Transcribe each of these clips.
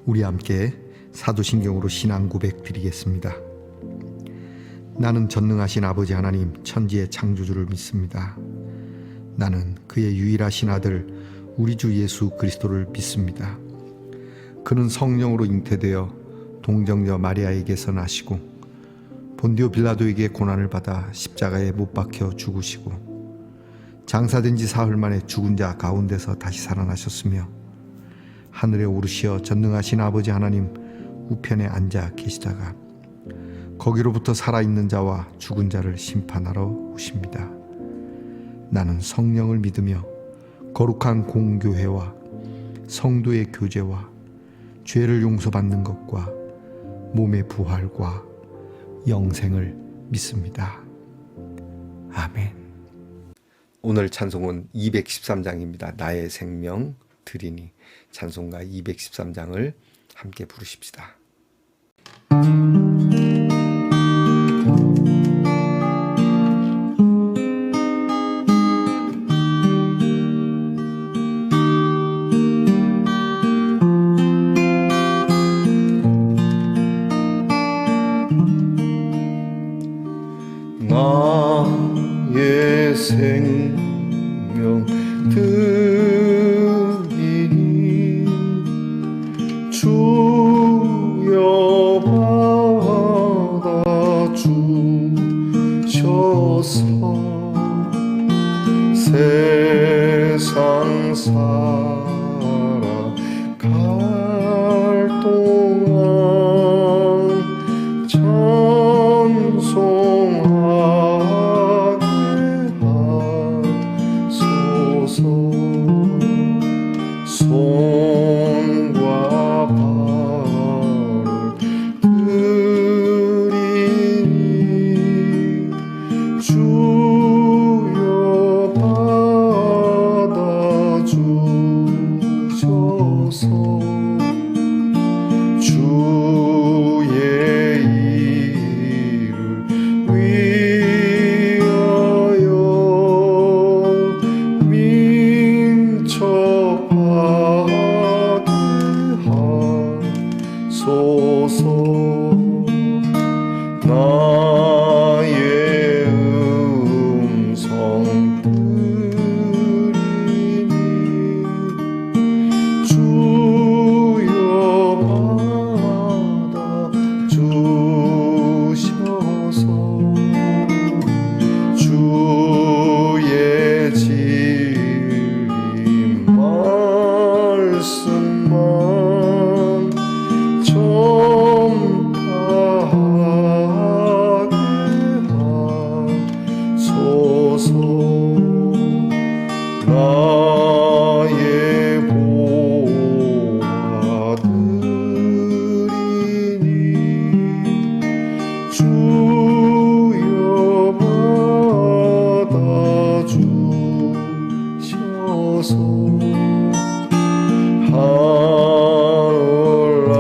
우리 함께 사도신경으로 신앙 고백 드리겠습니다. 나는 전능하신 아버지 하나님 천지의 창조주를 믿습니다. 나는 그의 유일하신 아들 우리 주 예수 그리스도를 믿습니다. 그는 성령으로 잉태되어 동정녀 마리아에게서 나시고 본디오 빌라도에게 고난을 받아 십자가에 못 박혀 죽으시고 장사된 지 사흘 만에 죽은 자 가운데서 다시 살아나셨으며 하늘에 오르시어 전능하신 아버지 하나님 우편에 앉아 계시다가 거기로부터 살아있는 자와 죽은 자를 심판하러 오십니다. 나는 성령을 믿으며 거룩한 공교회와 성도의 교제와 죄를 용서받는 것과 몸의 부활과 영생을 믿습니다. 아멘. 오늘 찬송은 213장입니다. 나의 생명 드리니. 찬송가 213장을 함께 부르십시다. 나의 생명 드리니 주여 받아 주셔서 세상 살아갈 동안 찬송하게 하소서. 손과 발을 드리니 주여 받아 주셔서 주의 일을 위하여 민첩하게 하소서. 나의 음성 들으니 주여 받아 주셔서 주의 진리 말씀만 전파하게 하소서. 나의 보아드리니 주여 받아 주셔서 하늘 나라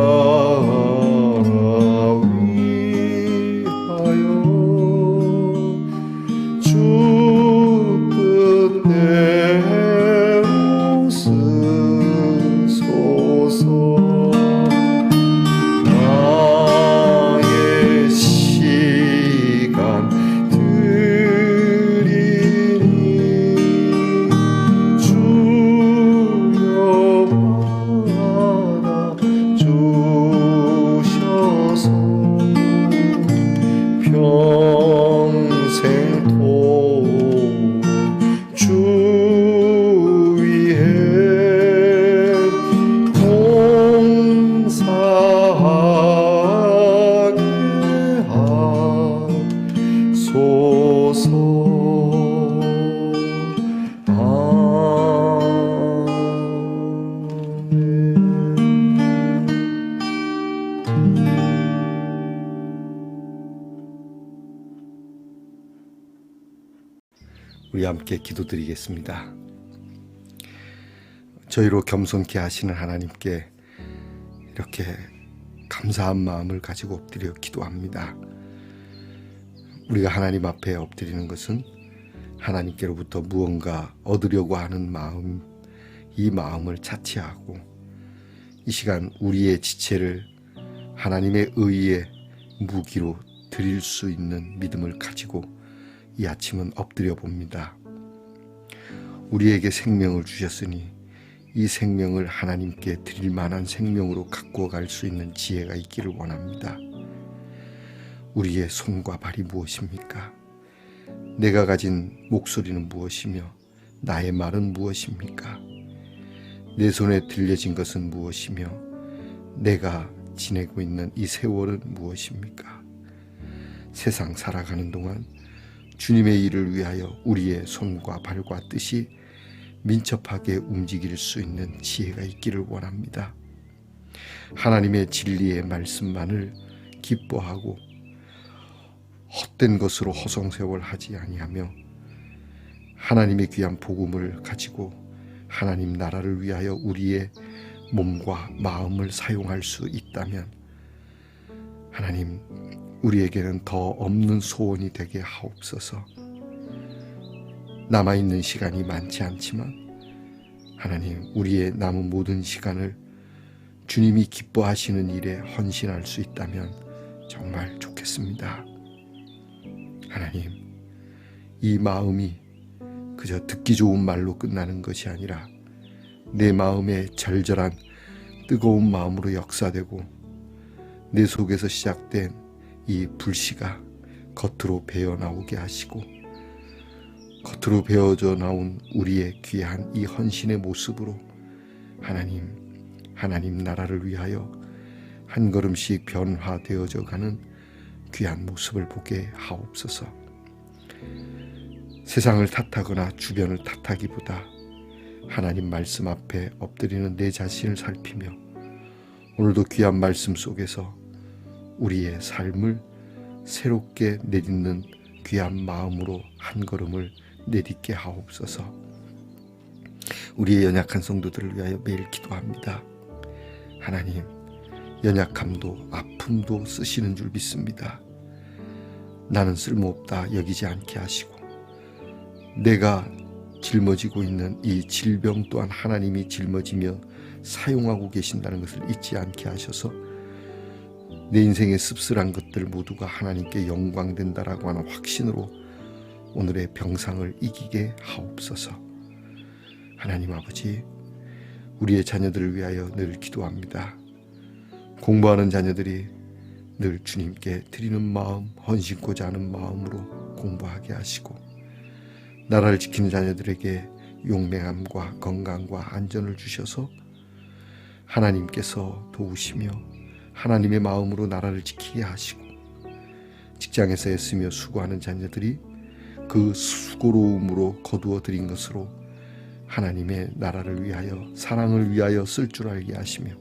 위하여 주 뜻대로 쓰소서. 나의 시간 드리니 주여 받아 주셔서 평생 도록 주 위에 봉사하게 하소서. 우리 함께 기도드리겠습니다. 저희로 겸손케 하시는 하나님께 이렇게 감사한 마음을 가지고 엎드려 기도합니다. 우리가 하나님 앞에 엎드리는 것은 하나님께로부터 무언가 얻으려고 하는 마음, 이 마음을 차치하고 이 시간 우리의 지체를 하나님의 의의 무기로 드릴 수 있는 믿음을 가지고 이 아침은 엎드려 봅니다. 우리에게 생명을 주셨으니 이 생명을 하나님께 드릴 만한 생명으로 갖고 갈 수 있는 지혜가 있기를 원합니다. 우리의 손과 발이 무엇입니까? 내가 가진 목소리는 무엇이며 나의 말은 무엇입니까? 내 손에 들려진 것은 무엇이며 내가 지내고 있는 이 세월은 무엇입니까? 세상 살아가는 동안 주님의 일을 위하여 우리의 손과 발과 뜻이 민첩하게 움직일 수 있는 지혜가 있기를 원합니다. 하나님의 진리의 말씀만을 기뻐하고 헛된 것으로 허송세월하지 아니하며 하나님의 귀한 복음을 가지고 하나님 나라를 위하여 우리의 몸과 마음을 사용할 수 있다면 하나님 우리에게는 더 없는 소원이 되게 하옵소서. 남아있는 시간이 많지 않지만 하나님 우리의 남은 모든 시간을 주님이 기뻐하시는 일에 헌신할 수 있다면 정말 좋겠습니다. 하나님 이 마음이 그저 듣기 좋은 말로 끝나는 것이 아니라 내 마음에 절절한 뜨거운 마음으로 역사되고 내 속에서 시작된 이 불씨가 겉으로 배어나오게 하시고 겉으로 배어져 나온 우리의 귀한 이 헌신의 모습으로 하나님 나라를 위하여 한 걸음씩 변화되어져 가는 귀한 모습을 보게 하옵소서. 세상을 탓하거나 주변을 탓하기보다 하나님 말씀 앞에 엎드리는 내 자신을 살피며 오늘도 귀한 말씀 속에서 우리의 삶을 새롭게 내딛는 귀한 마음으로 한 걸음을 내딛게 하옵소서. 우리의 연약한 성도들을 위하여 매일 기도합니다. 하나님 연약함도 아픔도 쓰시는 줄 믿습니다. 나는 쓸모없다 여기지 않게 하시고 내가 짊어지고 있는 이 질병 또한 하나님이 짊어지며 사용하고 계신다는 것을 잊지 않게 하셔서 내 인생의 씁쓸한 것들 모두가 하나님께 영광된다라고 하는 확신으로 오늘의 병상을 이기게 하옵소서. 하나님 아버지 우리의 자녀들을 위하여 늘 기도합니다. 공부하는 자녀들이 늘 주님께 드리는 마음, 헌신고자 하는 마음으로 공부하게 하시고 나라를 지키는 자녀들에게 용맹함과 건강과 안전을 주셔서 하나님께서 도우시며 하나님의 마음으로 나라를 지키게 하시고 직장에서 애쓰며 수고하는 자녀들이 그 수고로움으로 거두어 들인 것으로 하나님의 나라를 위하여 사랑을 위하여 쓸 줄 알게 하시며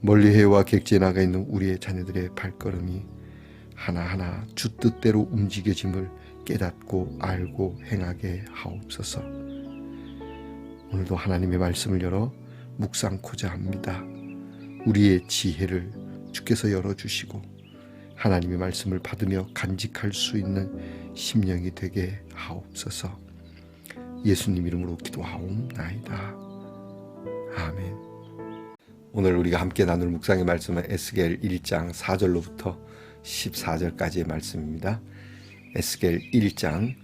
멀리 해와 객지에 나가 있는 우리의 자녀들의 발걸음이 하나하나 주 뜻대로 움직여짐을 깨닫고 알고 행하게 하옵소서. 오늘도 하나님의 말씀을 열어 묵상코자 합니다. 우리의 지혜를 주께서 열어주시고 하나님의 말씀을 받으며 간직할 수 있는 심령이 되게 하옵소서. 예수님 이름으로 기도하옵나이다. 아멘. 오늘 우리가 함께 나눌 묵상의 말씀은 에스겔 1장 4절로부터 14절까지의 말씀입니다. 에스겔 1장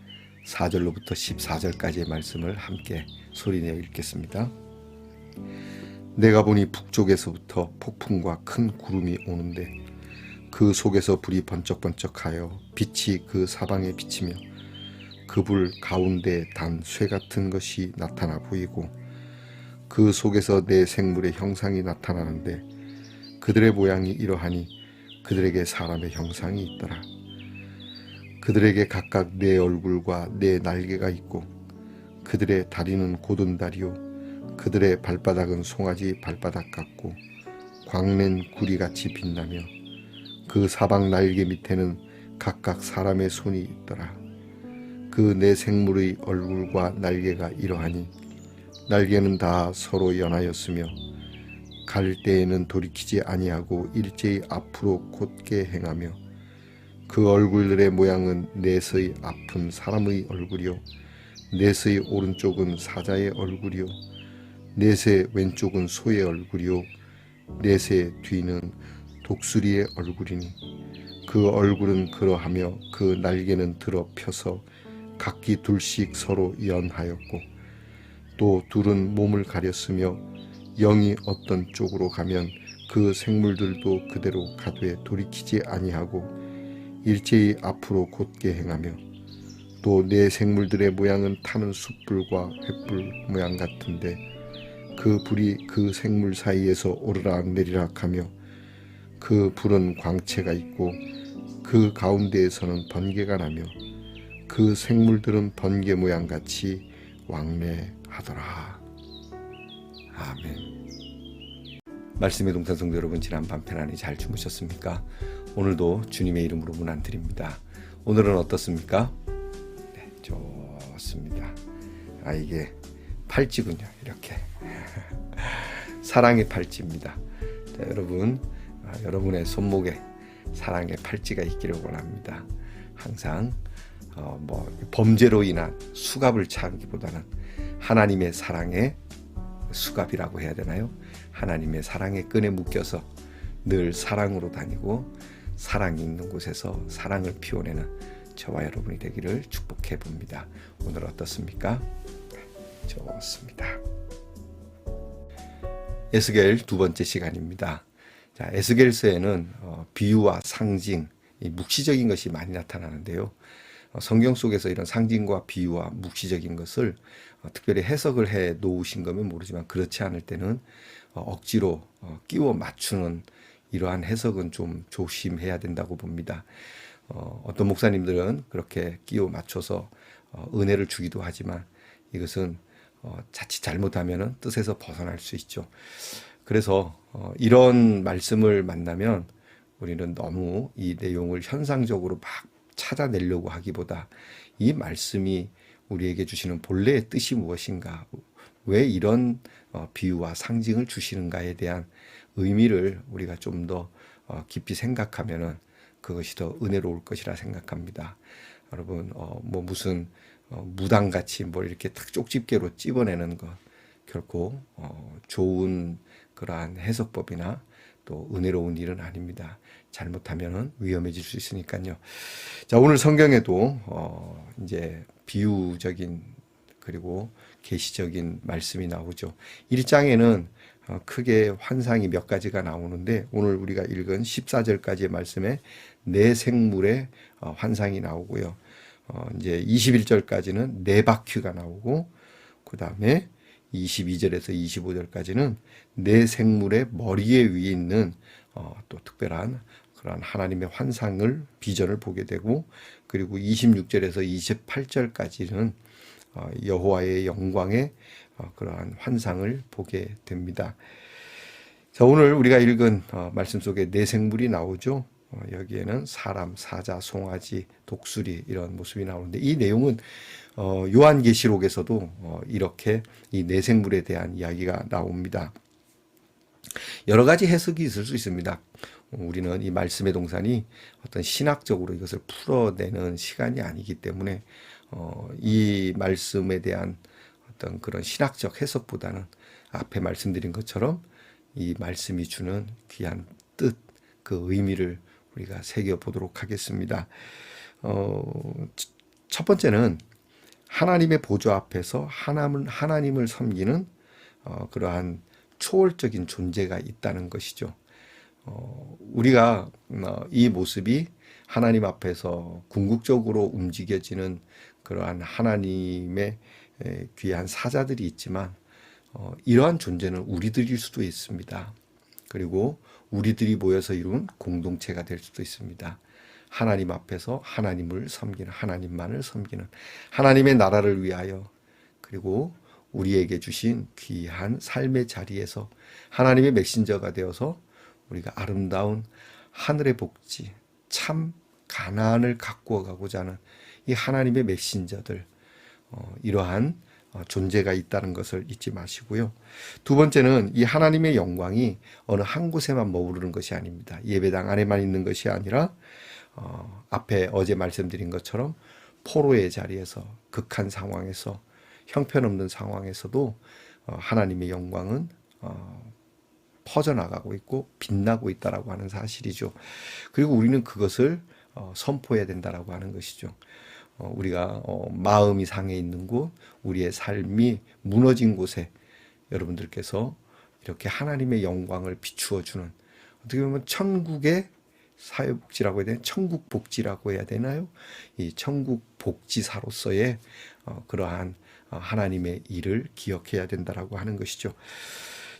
4절로부터 14절까지의 말씀을 함께 소리내어 읽겠습니다. 내가 보니 북쪽에서부터 폭풍과 큰 구름이 오는데 그 속에서 불이 번쩍번쩍하여 빛이 그 사방에 비치며 그 불 가운데 단 쇠 같은 것이 나타나 보이고 그 속에서 내 생물의 형상이 나타나는데 그들의 모양이 이러하니 그들에게 사람의 형상이 있더라. 그들에게 각각 네 얼굴과 네 날개가 있고 그들의 다리는 고든 다리요 그들의 발바닥은 송아지 발바닥 같고 광낸 구리같이 빛나며 그 사방 날개 밑에는 각각 사람의 손이 있더라. 그 네 생물의 얼굴과 날개가 이러하니 날개는 다 서로 연하였으며 갈 때에는 돌이키지 아니하고 일제히 앞으로 곧게 행하며 그 얼굴들의 모양은 넷의 앞은 사람의 얼굴이요 넷의 오른쪽은 사자의 얼굴이요 넷의 왼쪽은 소의 얼굴이요 넷의 뒤는 독수리의 얼굴이니 그 얼굴은 그러하며 그 날개는 들어 펴서 각기 둘씩 서로 연하였고 또 둘은 몸을 가렸으며 영이 어떤 쪽으로 가면 그 생물들도 그대로 가되 돌이키지 아니하고 일제히 앞으로 곧게 행하며 또 내 생물들의 모양은 타는 숯불과 횃불 모양 같은데 그 불이 그 생물 사이에서 오르락 내리락 하며 그 불은 광채가 있고 그 가운데에서는 번개가 나며 그 생물들은 번개 모양 같이 왕래하더라. 아멘. 말씀의 동산 성도 여러분, 지난 밤편안히 잘 주무셨습니까? 오늘도 주님의 이름으로 문안드립니다. 오늘은 어떻습니까? 네, 좋습니다. 이게 팔찌군요. 이렇게 사랑의 팔찌입니다. 자, 여러분, 여러분의 손목에 사랑의 팔찌가 있기를 원합니다. 항상 범죄로 인한 수갑을 차기보다는 하나님의 사랑의 수갑이라고 해야 되나요? 하나님의 사랑의 끈에 묶여서 늘 사랑으로 다니고 사랑이 있는 곳에서 사랑을 피워내는 저와 여러분이 되기를 축복해 봅니다. 오늘 어떻습니까? 좋습니다. 에스겔 두 번째 시간입니다. 자, 에스겔서에는 비유와 상징, 묵시적인 것이 많이 나타나는데요. 성경 속에서 이런 상징과 비유와 묵시적인 것을 특별히 해석을 해 놓으신 거면 모르지만 그렇지 않을 때는 억지로 끼워 맞추는 이러한 해석은 좀 조심해야 된다고 봅니다. 어떤 목사님들은 그렇게 끼워 맞춰서 은혜를 주기도 하지만 이것은 자칫 잘못하면 뜻에서 벗어날 수 있죠. 그래서 이런 말씀을 만나면 우리는 너무 이 내용을 현상적으로 막 찾아내려고 하기보다 이 말씀이 우리에게 주시는 본래의 뜻이 무엇인가, 왜 이런 비유와 상징을 주시는가에 대한 의미를 우리가 좀 더 깊이 생각하면은 그것이 더 은혜로울 것이라 생각합니다. 여러분, 무슨 무당같이 뭘 이렇게 탁 쪽집게로 찝어내는 것 결코 좋은 그러한 해석법이나 또 은혜로운 일은 아닙니다. 잘못하면 위험해질 수 있으니까요. 자, 오늘 성경에도 이제 비유적인 그리고 계시적인 말씀이 나오죠. 1장에는 크게 환상이 몇 가지가 나오는데 오늘 우리가 읽은 14절까지의 말씀에 네 생물의 환상이 나오고요. 이제 21절까지는 네 바퀴가 나오고 그 다음에 22절에서 25절까지는 네 생물의 머리에 위에 있는 또 특별한 그러한 하나님의 환상을 비전을 보게 되고 그리고 26절에서 28절까지는 여호와의 영광의 그러한 환상을 보게 됩니다. 자, 오늘 우리가 읽은 말씀 속에 네 생물이 나오죠. 여기에는 사람, 사자, 송아지, 독수리 이런 모습이 나오는데 이 내용은 요한계시록에서도 이렇게 이 네 생물에 대한 이야기가 나옵니다. 여러 가지 해석이 있을 수 있습니다. 우리는 이 말씀의 동산이 어떤 신학적으로 이것을 풀어내는 시간이 아니기 때문에 이 말씀에 대한 어떤 그런 신학적 해석보다는 앞에 말씀드린 것처럼 이 말씀이 주는 귀한 뜻, 그 의미를 우리가 새겨보도록 하겠습니다. 첫 번째는 하나님의 보좌 앞에서 하나님을 섬기는 그러한 초월적인 존재가 있다는 것이죠. 우리가 이 모습이 하나님 앞에서 궁극적으로 움직여지는 그러한 하나님의 귀한 사자들이 있지만 이러한 존재는 우리들일 수도 있습니다. 그리고 우리들이 모여서 이룬 공동체가 될 수도 있습니다. 하나님 앞에서 하나님을 섬기는, 하나님만을 섬기는, 하나님의 나라를 위하여 그리고 우리에게 주신 귀한 삶의 자리에서 하나님의 메신저가 되어서 우리가 아름다운 하늘의 복지, 참 가나안을 가꾸어 가고자 하는 이 하나님의 메신저들, 이러한 존재가 있다는 것을 잊지 마시고요. 두 번째는 이 하나님의 영광이 어느 한 곳에만 머무르는 것이 아닙니다. 예배당 안에만 있는 것이 아니라 앞에 어제 말씀드린 것처럼 포로의 자리에서 극한 상황에서 형편없는 상황에서도 하나님의 영광은 퍼져나가고 있고 빛나고 있다라고 하는 사실이죠. 그리고 우리는 그것을 선포해야 된다라고 하는 것이죠. 우리가 마음이 상해 있는 곳, 우리의 삶이 무너진 곳에 여러분들께서 이렇게 하나님의 영광을 비추어 주는, 어떻게 보면 천국의 사회복지라고 해야 되나, 천국 복지라고 해야 되나요? 이 천국 복지사로서의 그러한 하나님의 일을 기억해야 된다라고 하는 것이죠.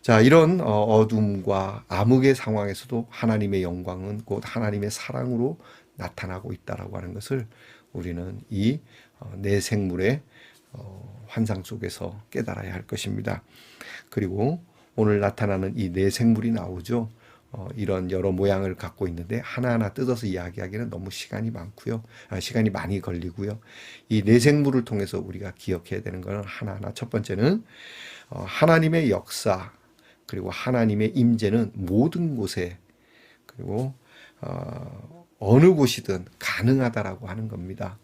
자, 이런 어둠과 암흑의 상황에서도 하나님의 영광은 곧 하나님의 사랑으로 나타나고 있다라고 하는 것을 우리는 이 내생물의 환상 속에서 깨달아야 할 것입니다. 그리고 오늘 나타나는 이 내생물이 나오죠. 이런 여러 모양을 갖고 있는데 하나하나 뜯어서 이야기하기는 너무 시간이 많고요. 시간이 많이 걸리고요. 이 내생물을 통해서 우리가 기억해야 되는 것은 하나하나, 첫 번째는 하나님의 역사, 그리고 하나님의 임재는 모든 곳에, 그리고 어느 곳이든 가능하다라고 하는 겁니다.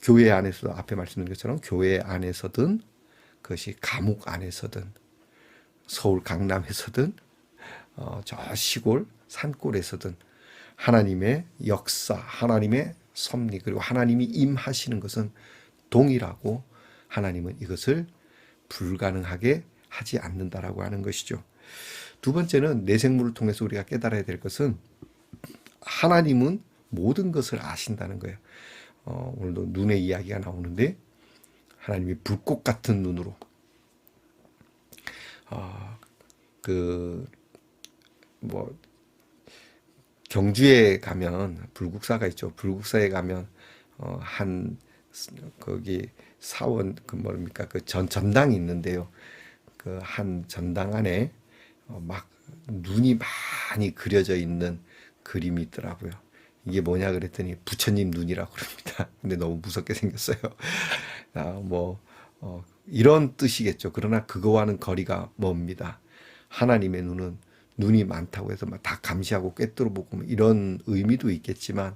교회 안에서도, 앞에 말씀드린 것처럼 교회 안에서든, 그것이 감옥 안에서든, 서울 강남에서든, 저 시골 산골에서든 하나님의 역사, 하나님의 섭리, 그리고 하나님이 임하시는 것은 동일하고 하나님은 이것을 불가능하게 하지 않는다라고 하는 것이죠. 두 번째는 내생물을 통해서 우리가 깨달아야 될 것은 하나님은 모든 것을 아신다는 거예요. 오늘도 눈의 이야기가 나오는데 하나님이 불꽃 같은 눈으로 경주에 가면 불국사가 있죠. 불국사에 가면 한 거기 사원 그 전당이 있는데요. 그 한 전당 안에 막 눈이 많이 그려져 있는 그림이 있더라고요. 이게 뭐냐 그랬더니 부처님 눈이라고 그럽니다. 근데 너무 무섭게 생겼어요. 이런 뜻이겠죠. 그러나 그거와는 거리가 멉니다. 하나님의 눈은 눈이 많다고 해서 막 다 감시하고 꿰뚫어 보고 이런 의미도 있겠지만,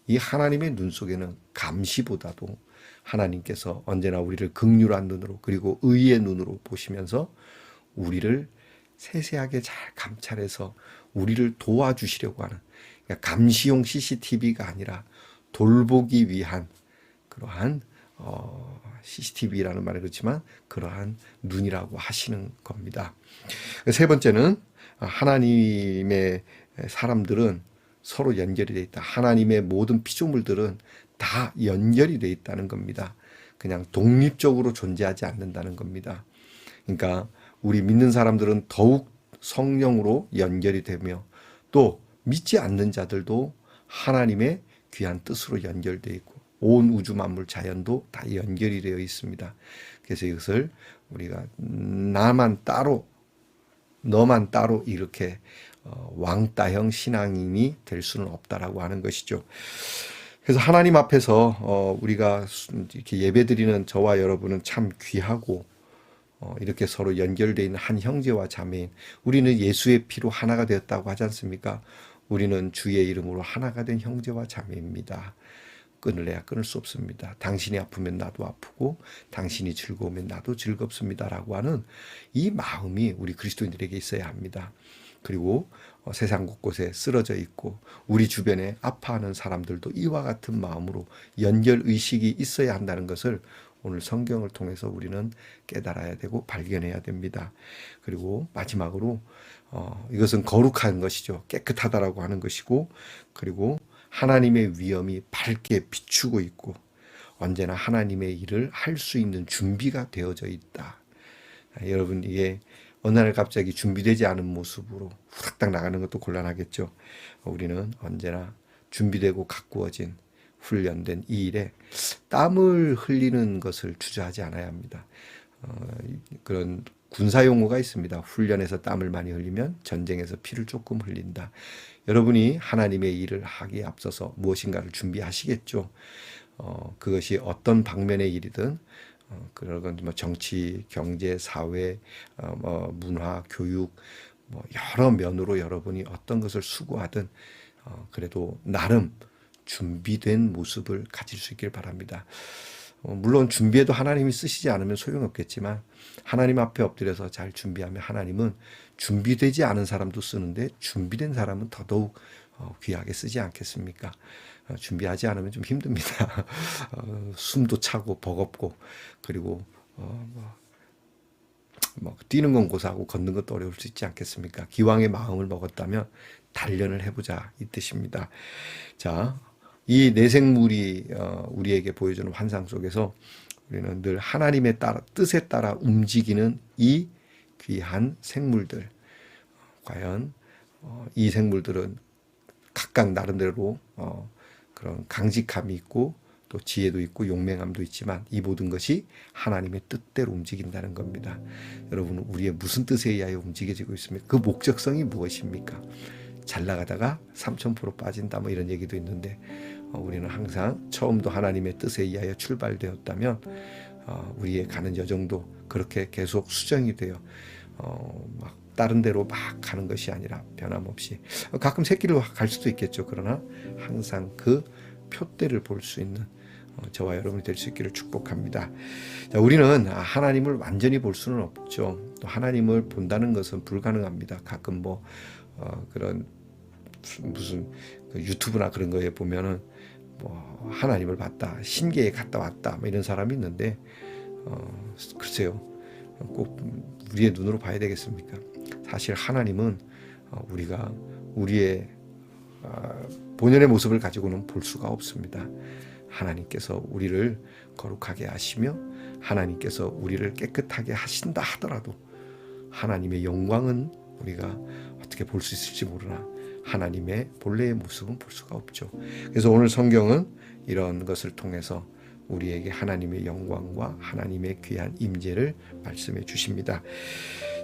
이 하나님의 눈 속에는 감시보다도 하나님께서 언제나 우리를 긍휼한 눈으로, 그리고 의의 눈으로 보시면서 우리를 세세하게 잘 감찰해서 우리를 도와주시려고 하는, 그러니까 감시용 CCTV가 아니라 돌보기 위한 그러한 CCTV라는 말이 그렇지만 그러한 눈이라고 하시는 겁니다. 세 번째는 하나님의 사람들은 서로 연결이 되어 있다. 하나님의 모든 피조물들은 다 연결이 되어 있다는 겁니다. 그냥 독립적으로 존재하지 않는다는 겁니다. 그러니까 우리 믿는 사람들은 더욱 성령으로 연결이 되며, 또 믿지 않는 자들도 하나님의 귀한 뜻으로 연결되어 있고, 온 우주 만물 자연도 다 연결이 되어 있습니다. 그래서 이것을 우리가 나만 따로, 너만 따로 이렇게 왕따형 신앙인이 될 수는 없다라고 하는 것이죠. 그래서 하나님 앞에서 우리가 이렇게 예배드리는 저와 여러분은 참 귀하고, 이렇게 서로 연결되어 있는 한 형제와 자매인, 우리는 예수의 피로 하나가 되었다고 하지 않습니까? 우리는 주의 이름으로 하나가 된 형제와 자매입니다. 끊을래야 끊을 수 없습니다. 당신이 아프면 나도 아프고 당신이 즐거우면 나도 즐겁습니다라고 하는 이 마음이 우리 그리스도인들에게 있어야 합니다. 그리고 세상 곳곳에 쓰러져 있고 우리 주변에 아파하는 사람들도 이와 같은 마음으로 연결 의식이 있어야 한다는 것을 오늘 성경을 통해서 우리는 깨달아야 되고 발견해야 됩니다. 그리고 마지막으로 이것은 거룩한 것이죠. 깨끗하다라고 하는 것이고, 그리고 하나님의 위엄이 밝게 비추고 있고 언제나 하나님의 일을 할 수 있는 준비가 되어져 있다. 여러분, 이게 어느 날 갑자기 준비되지 않은 모습으로 후닥닥 나가는 것도 곤란하겠죠. 우리는 언제나 준비되고 가꾸어진 훈련된 이 일에 땀을 흘리는 것을 주저하지 않아야 합니다. 그런 군사 용어가 있습니다. 훈련에서 땀을 많이 흘리면 전쟁에서 피를 조금 흘린다. 여러분이 하나님의 일을 하기에 앞서서 무엇인가를 준비하시겠죠. 그것이 어떤 방면의 일이든, 그런 뭐 정치, 경제, 사회, 문화, 교육, 여러 면으로 여러분이 어떤 것을 수고하든 그래도 나름 준비된 모습을 가질 수 있길 바랍니다. 물론 준비해도 하나님이 쓰시지 않으면 소용없겠지만 하나님 앞에 엎드려서 잘 준비하면 하나님은 준비되지 않은 사람도 쓰는데 준비된 사람은 더더욱 귀하게 쓰지 않겠습니까? 준비하지 않으면 좀 힘듭니다. 숨도 차고 버겁고 그리고 뛰는 건 고사하고 걷는 것도 어려울 수 있지 않겠습니까? 기왕의 마음을 먹었다면 단련을 해보자 이 뜻입니다. 자, 이 내생물이 우리에게 보여주는 환상 속에서 우리는 늘 하나님의 뜻에 따라 움직이는 이 귀한 생물들, 과연 이 생물들은 각각 나름대로 그런 강직함이 있고 또 지혜도 있고 용맹함도 있지만 이 모든 것이 하나님의 뜻대로 움직인다는 겁니다. 여러분, 우리의 무슨 뜻에 의하여 움직여지고 있습니까? 그 목적성이 무엇입니까? 잘 나가다가 3000% 빠진다 뭐 이런 얘기도 있는데 우리는 항상 처음도 하나님의 뜻에 의하여 출발되었다면 우리의 가는 여정도 그렇게 계속 수정이 되어 막 다른 데로 막 가는 것이 아니라 변함없이 가끔 새길로 갈 수도 있겠죠. 그러나 항상 그 표대를 볼 수 있는 저와 여러분이 될 수 있기를 축복합니다. 자, 우리는 하나님을 완전히 볼 수는 없죠. 또 하나님을 본다는 것은 불가능합니다. 가끔 그런 무슨 유튜브나 그런 거에 보면은 하나님을 봤다, 신계에 갔다 왔다 뭐 이런 사람이 있는데 글쎄요, 꼭 우리의 눈으로 봐야 되겠습니까? 사실 하나님은 우리가 우리의 본연의 모습을 가지고는 볼 수가 없습니다. 하나님께서 우리를 거룩하게 하시며 하나님께서 우리를 깨끗하게 하신다 하더라도 하나님의 영광은 우리가 어떻게 볼 수 있을지 모르나 하나님의 본래의 모습은 볼 수가 없죠. 그래서 오늘 성경은 이런 것을 통해서 우리에게 하나님의 영광과 하나님의 귀한 임재를 말씀해 주십니다.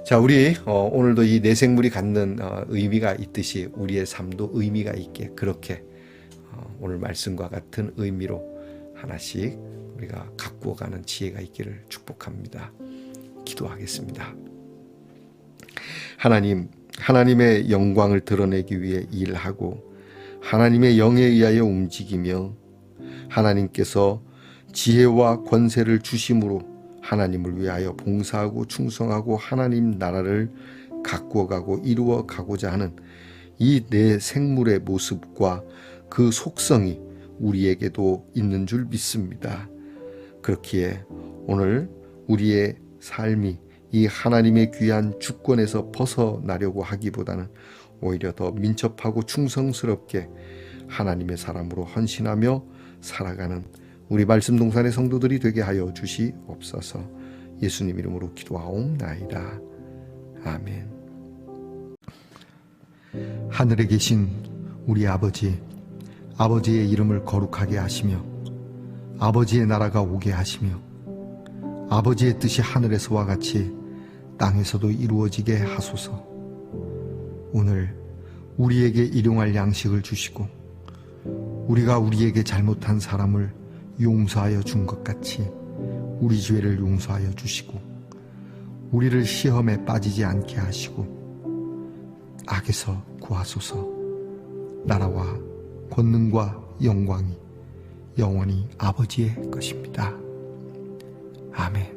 자, 우리 오늘도 이 내생물이 갖는 의미가 있듯이 우리의 삶도 의미가 있게 그렇게 오늘 말씀과 같은 의미로 하나씩 우리가 가꾸어가는 지혜가 있기를 축복합니다. 기도하겠습니다. 하나님, 하나님의 영광을 드러내기 위해 일하고 하나님의 영에 의하여 움직이며 하나님께서 지혜와 권세를 주심으로 하나님을 위하여 봉사하고 충성하고 하나님 나라를 가꾸어가고 이루어가고자 하는 이 내 생물의 모습과 그 속성이 우리에게도 있는 줄 믿습니다. 그렇기에 오늘 우리의 삶이 이 하나님의 귀한 주권에서 벗어나려고 하기보다는 오히려 더 민첩하고 충성스럽게 하나님의 사람으로 헌신하며 살아가는 우리 말씀 동산의 성도들이 되게 하여 주시옵소서. 예수님 이름으로 기도하옵나이다. 아멘. 하늘에 계신 우리 아버지, 아버지의 이름을 거룩하게 하시며 아버지의 나라가 오게 하시며 아버지의 뜻이 하늘에서와 같이 땅에서도 이루어지게 하소서. 오늘 우리에게 일용할 양식을 주시고 우리가 우리에게 잘못한 사람을 용서하여 준 것 같이 우리 죄를 용서하여 주시고 우리를 시험에 빠지지 않게 하시고 악에서 구하소서. 나라와 권능과 영광이 영원히 아버지의 것입니다. 아멘.